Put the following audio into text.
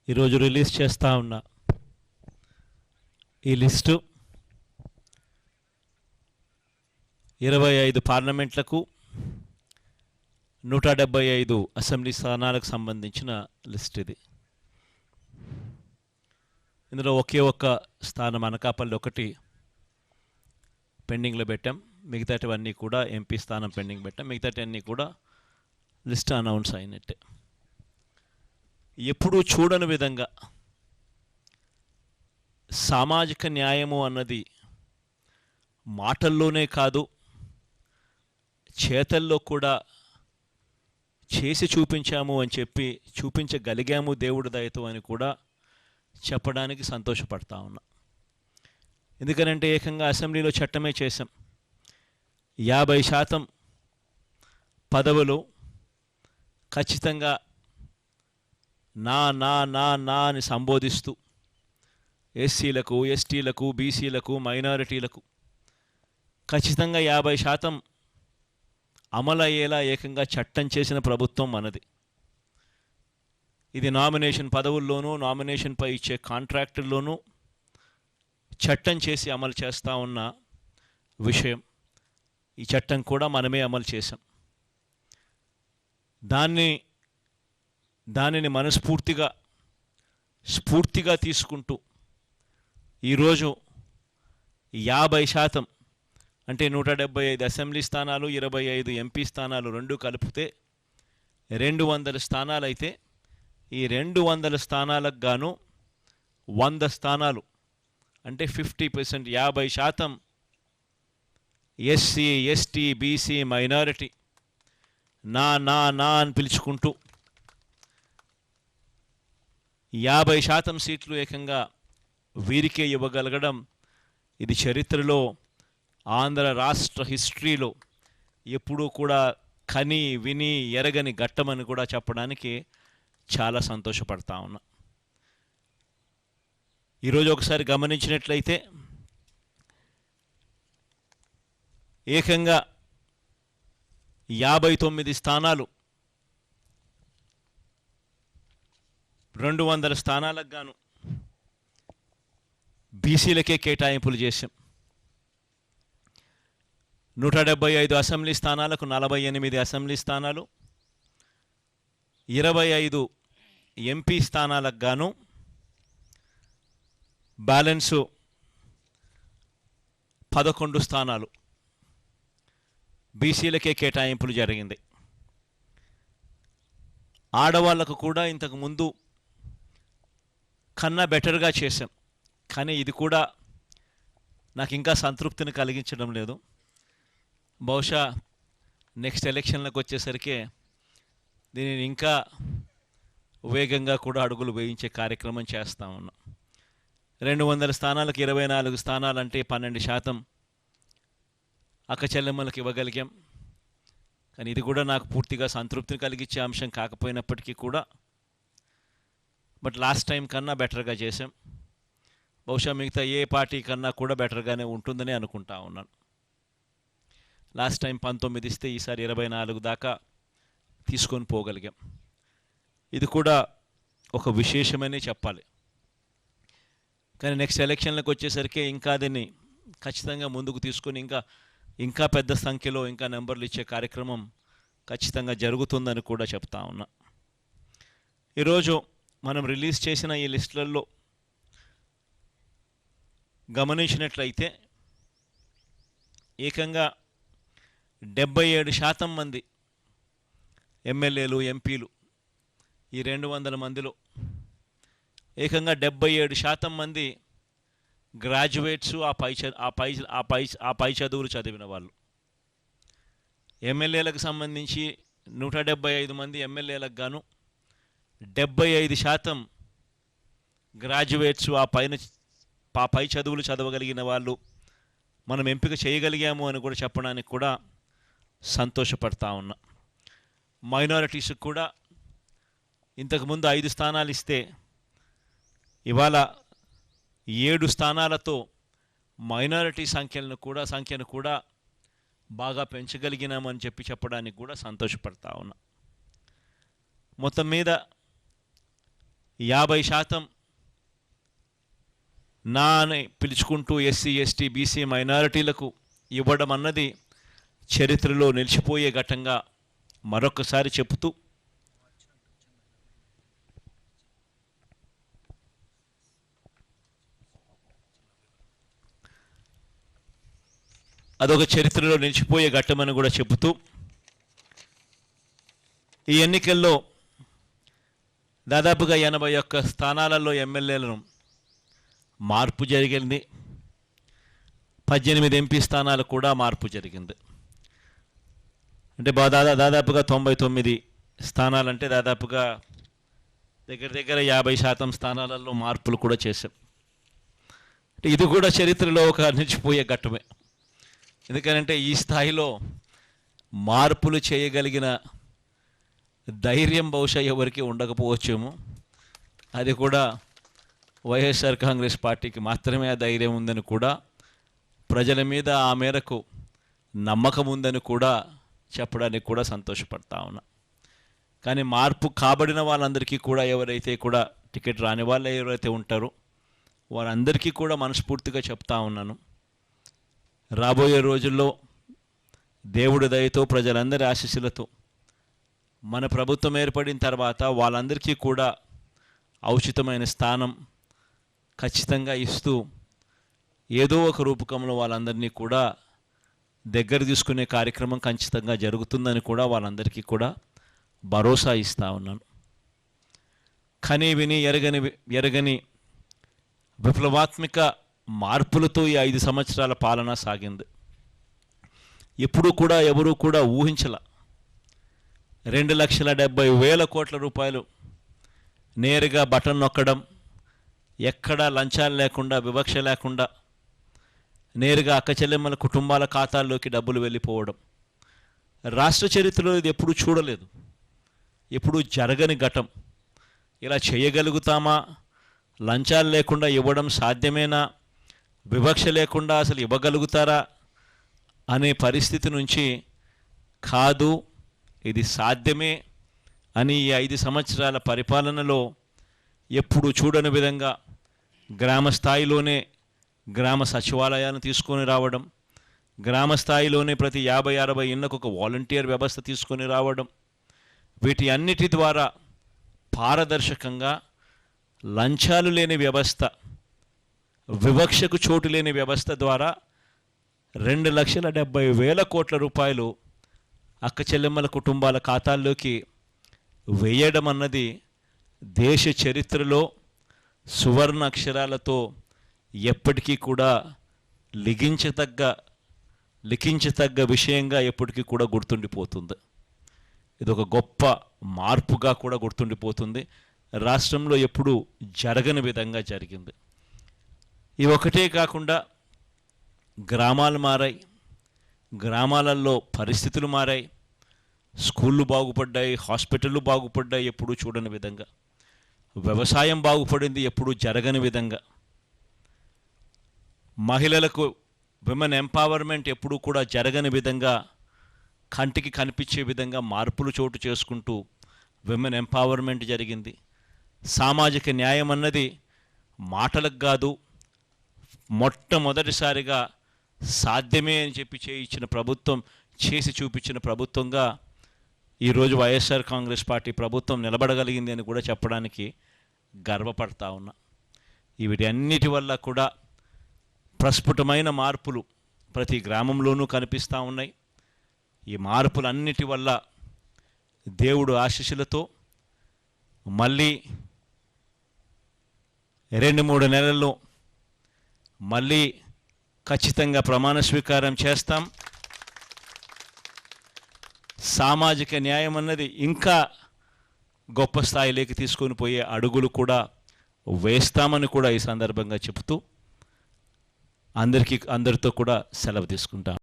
ఈరోజు రిలీజ్ చేస్తూ ఉన్న ఈ లిస్టు 25 పార్లమెంట్లకు 175 అసెంబ్లీ స్థానాలకు సంబంధించిన లిస్ట్ ఇది. ఇందులో ఒకే ఒక్క స్థానం అనకాపల్లి ఒకటి పెండింగ్లో పెట్టాం. మిగతాటివన్నీ కూడా ఎంపీ స్థానం పెండింగ్ పెట్టాం. మిగతాటివన్నీ కూడా లిస్ట్ అనౌన్స్ అయినట్టే. ఎప్పుడూ చూడని విధంగా సామాజిక న్యాయము అన్నది మాటల్లోనే కాదు, చేతల్లో కూడా చేసి చూపించాము అని చెప్పి చూపించగలిగాము దేవుడి దయతో అని కూడా చెప్పడానికి సంతోషపడతా ఉన్నా. ఎందుకనంటే ఏకంగా అసెంబ్లీలో చట్టమే చేశాం. 50% పదవులు ఖచ్చితంగా నా నా నా నా అని సంబోధిస్తూ ఎస్సీలకు, ఎస్టీలకు, బీసీలకు, మైనారిటీలకు ఖచ్చితంగా 50% అమలయ్యేలా ఏకంగా చట్టం చేసిన ప్రభుత్వం మనది. ఇది నామినేషన్ పదవుల్లోనూ, నామినేషన్పై ఇచ్చే కాంట్రాక్టుల్లోనూ చట్టం చేసి అమలు చేస్తూ ఉన్న విషయం. ఈ చట్టం కూడా మనమే అమలు చేశాం. దానిని మనస్ఫూర్తిగా స్ఫూర్తిగా తీసుకుంటూ ఈరోజు 50% అంటే 175 అసెంబ్లీ స్థానాలు, 25 ఎంపీ స్థానాలు రెండు కలిపితే 200 స్థానాలు అయితే ఈ 200 స్థానాలకు గాను 100 స్థానాలు అంటే 50%, 50% ఎస్సీ, ఎస్టీ, బీసీ, మైనారిటీ నా నా నా అని పిలుచుకుంటూ 50% సీట్లు ఏకంగా వీరికే ఇవ్వగలగడం ఇది చరిత్రలో, ఆంధ్ర రాష్ట్ర హిస్టరీలో ఎప్పుడూ కూడా కని విని ఎరగని ఘట్టమని కూడా చెప్పడానికి చాలా సంతోషపడతా ఉన్నా. ఈరోజు ఒకసారి గమనించినట్లయితే ఏకంగా 59 స్థానాలు 200 స్థానాలకు గాను బీసీలకే కేటాయింపులు చేశాం. 175 అసెంబ్లీ స్థానాలకు 48 అసెంబ్లీ స్థానాలు, 25 ఎంపీ స్థానాలకు గాను బ్యాలెన్సు 11 స్థానాలు బీసీలకే కేటాయింపులు జరిగింది. ఆడవాళ్లకు కూడా ఇంతకు ముందు కన్నా బెటర్గా చేశాం. కానీ ఇది కూడా నాకు ఇంకా సంతృప్తిని కలిగించడం లేదు. బహుశా నెక్స్ట్ ఎలక్షన్లకు వచ్చేసరికి దీనిని ఇంకా వేగంగా కూడా అడుగులు వేయించే కార్యక్రమం చేస్తూ ఉన్నాం. 200 స్థానాలకు 24 స్థానాలంటే 12% అక్క చెల్లెమ్మలకు ఇవ్వగలిగాం. కానీ ఇది కూడా నాకు పూర్తిగా సంతృప్తిని కలిగించే అంశం కాకపోయినప్పటికీ కూడా బట్ లాస్ట్ టైం కన్నా బెటర్గా చేసాం. బహుశా మిగతా ఏ పార్టీ కన్నా కూడా బెటర్గానే ఉంటుందని అనుకుంటా ఉన్నాను. లాస్ట్ టైం 19 ఇస్తే ఈసారి 24 దాకా తీసుకొని పోగలిగాం. ఇది కూడా ఒక విశేషమనే చెప్పాలి. కానీ నెక్స్ట్ ఎలక్షన్లకు వచ్చేసరికి ఇంకా దీన్ని ఖచ్చితంగా ముందుకు తీసుకొని ఇంకా పెద్ద సంఖ్యలో ఇంకా నెంబర్లు ఇచ్చే కార్యక్రమం ఖచ్చితంగా జరుగుతుందని కూడా చెప్తా ఉన్నా. ఈరోజు మనం రిలీజ్ చేసిన ఈ లిస్టులలో గమనించినట్లయితే ఏకంగా 77% మంది ఎమ్మెల్యేలు, ఎంపీలు ఈ 200 మందిలో ఏకంగా 77% మంది గ్రాడ్యుయేట్స్, ఆ పై చదువులు చదివిన వాళ్ళు. ఎమ్మెల్యేలకు సంబంధించి 175 మంది ఎమ్మెల్యేలకు గాను 75% గ్రాడ్యుయేట్స్, ఆ పై చదువులు చదవగలిగిన వాళ్ళు మనం ఎంపిక చేయగలిగాము అని కూడా చెప్పడానికి కూడా సంతోషపడతా ఉన్నా. మైనారిటీస్కి కూడా ఇంతకుముందు 5 స్థానాలు ఇస్తే ఇవాళ 7 స్థానాలతో మైనారిటీ సంఖ్యను కూడా బాగా పెంచగలిగినామని చెప్పడానికి కూడా సంతోషపడతా ఉన్నా. మొత్తం మీద 50% నా అని పిలుచుకుంటూ ఎస్సీ ఎస్టీ బీసీ మైనారిటీలకు ఇవ్వడం అన్నది చరిత్రలో నిలిచిపోయే ఘట్టంగా మరొకసారి చెబుతూ అదొక చరిత్రలో నిలిచిపోయే ఘట్టమని కూడా చెబుతూ ఈ ఎన్నికల్లో దాదాపుగా 81 స్థానాలలో ఎమ్మెల్యేలను మార్పు జరిగింది. 18 ఎంపీ స్థానాలు కూడా మార్పు జరిగింది. అంటే దాదాపుగా 99 స్థానాలంటే దాదాపుగా దగ్గర 50% స్థానాలలో మార్పులు కూడా చేశాం. అంటే ఇది కూడా చరిత్రలో ఒక నిలిచిపోయే ఘట్టమే. ఎందుకంటే ఈ స్థాయిలో మార్పులు చేయగలిగిన ధైర్యం బహుశా ఎవరికి ఉండకపోవచ్చేమో. అది కూడా వైఎస్ఆర్ కాంగ్రెస్ పార్టీకి మాత్రమే ఆ ధైర్యం ఉందని కూడా, ప్రజల మీద ఆ మేరకు నమ్మకం ఉందని కూడా చెప్పడానికి కూడా సంతోషపడతా ఉన్నా. కానీ మార్పు కాబడిన వాళ్ళందరికీ కూడా, ఎవరైతే కూడా టికెట్ రాని వాళ్ళు ఎవరైతే ఉంటారో వారందరికీ కూడా మనస్ఫూర్తిగా చెప్తా ఉన్నాను, రాబోయే రోజుల్లో దేవుడి దయతో ప్రజలందరి ఆశీస్సులతో మన ప్రభుత్వం ఏర్పడిన తర్వాత వాళ్ళందరికీ కూడా ఔచితమైన స్థానం ఖచ్చితంగా ఇస్తూ ఏదో ఒక రూపకంలో వాళ్ళందరినీ కూడా దగ్గర తీసుకునే కార్యక్రమం ఖచ్చితంగా జరుగుతుందని కూడా వాళ్ళందరికీ కూడా భరోసా ఇస్తూ ఉన్నాను. కని విని ఎరగని విప్లవాత్మక మార్పులతో ఈ 5 సంవత్సరాల పాలన సాగింది. ఎప్పుడూ కూడా ఎవరూ కూడా ఊహించల 2,70,000 కోట్ల రూపాయలు నేరుగా బటన్ నొక్కడం, ఎక్కడా లంచాలు లేకుండా, వివక్ష లేకుండా నేరుగా అక్కచెల్లెమ్మల కుటుంబాల ఖాతాల్లోకి డబ్బులు వెళ్ళిపోవడం రాష్ట్ర చరిత్రలో ఇది ఎప్పుడూ చూడలేదు, ఎప్పుడూ జరగని ఘటం. ఇలా చేయగలుగుతామా? లంచాలు లేకుండా ఇవ్వడం సాధ్యమేనా? వివక్ష లేకుండా అసలు ఇవ్వగలుగుతారా అనే పరిస్థితి నుంచి కాదు, ఇది సాధ్యమే అని ఈ 5 సంవత్సరాల పరిపాలనలో ఎప్పుడు చూడని విధంగా గ్రామ స్థాయిలోనే గ్రామ సచివాలయాలను తీసుకొని రావడం, గ్రామ స్థాయిలోనే ప్రతి 50-60 ఇళ్లకు ఒక వాలంటీర్ వ్యవస్థ తీసుకొని రావడం, వీటి అన్నిటి ద్వారా పారదర్శకంగా లంచాలు లేని వ్యవస్థ, వివక్షకు చోటు లేని వ్యవస్థ ద్వారా 2,70,000 కోట్ల రూపాయలు అక్క చెల్లెమ్మల కుటుంబాల ఖాతాల్లోకి వేయడం అన్నది దేశ చరిత్రలో సువర్ణ అక్షరాలతో ఎప్పటికీ కూడా లిఖించతగ్గ విషయంగా ఎప్పటికీ కూడా గుర్తుండిపోతుంది. ఇది ఒక గొప్ప మార్పుగా కూడా గుర్తుండిపోతుంది. రాష్ట్రంలో ఎప్పుడూ జరగని విధంగా జరిగింది. ఇవి ఒకటే కాకుండా గ్రామాలు మారాయి, గ్రామాలలో పరిస్థితులు మారాయి, స్కూళ్ళు బాగుపడ్డాయి, హాస్పిటళ్ళు బాగుపడ్డాయి ఎప్పుడూ చూడని విధంగా, వ్యవసాయం బాగుపడింది ఎప్పుడూ జరగని విధంగా, మహిళలకు విమెన్ ఎంపవర్మెంట్ ఎప్పుడూ కూడా జరగని విధంగా, కంటికి కనిపించే విధంగా మార్పులు చోటు చేసుకుంటూ విమెన్ ఎంపవర్మెంట్ జరిగింది. సామాజిక న్యాయం అన్నది మాటలకు కాదు, మొట్టమొదటిసారిగా సాధ్యమే అని చెప్పి చేసి చూపించిన ప్రభుత్వంగా ఈరోజు వైఎస్ఆర్ కాంగ్రెస్ పార్టీ ప్రభుత్వం నిలబడగలిగింది అని కూడా చెప్పడానికి గర్వపడతా ఉన్నా. వీటి అన్నిటి వల్ల కూడా ప్రస్ఫుటమైన మార్పులు ప్రతి గ్రామంలోనూ కనిపిస్తూ ఉన్నాయి. ఈ మార్పులన్నిటి వల్ల దేవుడు ఆశీస్సులతో మళ్ళీ 2-3 నెలల్లో మళ్ళీ ఖచ్చితంగా ప్రమాణ స్వీకారం చేస్తాం. సామాజిక న్యాయం అన్నది ఇంకా గొప్ప స్థాయిలోకి తీసుకొని పోయే అడుగులు కూడా వేస్తామని కూడా ఈ సందర్భంగా చెబుతూ అందరితో కూడా సెలవు తీసుకుంటాం.